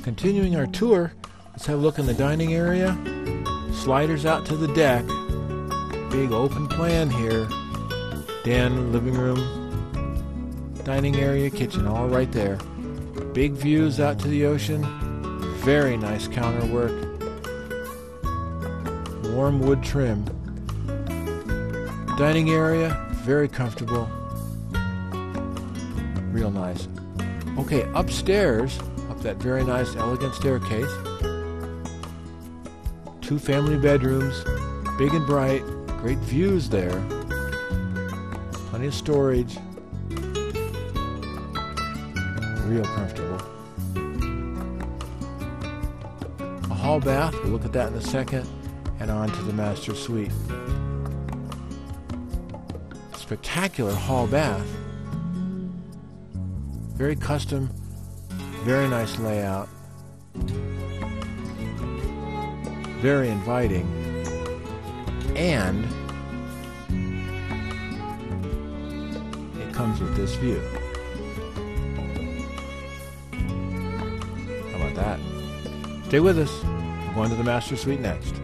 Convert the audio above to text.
Continuing our tour, let's have a look in the dining area. Sliders out to the deck. Big open plan here. Den, living room, dining area, kitchen, all right there. Big views out to the ocean. Very nice counterwork. Warm wood trim. Dining area, very comfortable. Real nice. Okay, upstairs, up that very nice, elegant staircase. 2 family bedrooms, big and bright, great views there. Plenty of storage. Real comfortable. A hall bath, we'll look at that in a second, and on to the master suite. Spectacular hall bath. Very custom, very nice layout. Very inviting. And it comes with this view. How about that? Stay with us. We're going to the master suite next.